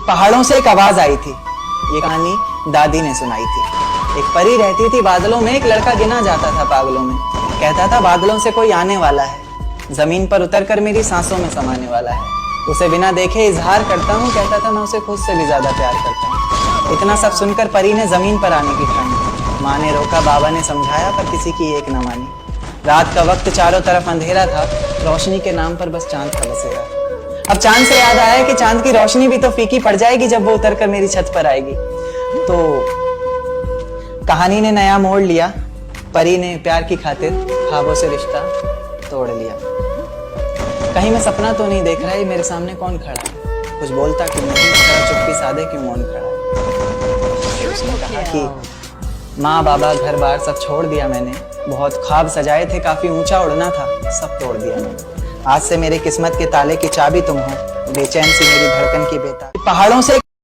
पहाड़ों से एक आवाज आई थी। ये कहानी दादी ने सुनाई थी। एक परी रहती थी बादलों में, एक लड़का गिना जाता था पागलों में। कहता था बादलों से कोई आने वाला है, जमीन पर उतरकर मेरी सांसों में समाने वाला है। उसे बिना देखे इजहार करता हूँ, कहता था मैं उसे खुद से भी ज्यादा प्यार करता हूँ। इतना सब सुनकर परी ने जमीन पर आने की ठानी। माँ ने रोका, बाबा ने समझाया, पर किसी की एक न मानी। रात का वक्त चारों तरफ अंधेरा था, रोशनी के नाम पर बस चांद का बसेरा। अब चांद से याद आया कि चांद की रोशनी भी तो फीकी पड़ जाएगी जब वो उतरकर मेरी छत पर आएगी। तो कहानी ने नया मोड़ लिया। परी ने प्यार की खातिर ख्वाबों से रिश्ता तोड़ लिया। कहीं मैं सपना तो नहीं देख रहा, ये मेरे सामने कौन खड़ा है? कुछ बोलता क्यों नहीं, तेरा चुप्पी साधे क्यों मौन खड़ा है? उसने कहा कि माँ बाबा घर बार सब छोड़ दिया मैंने, बहुत ख्वाब सजाए थे, काफी ऊंचा उड़ना था, सब तोड़ दिया मैंने। आज से मेरी किस्मत के ताले की चाबी तुम हो, बेचैन सी मेरी धड़कन की बेताब। पहाड़ों से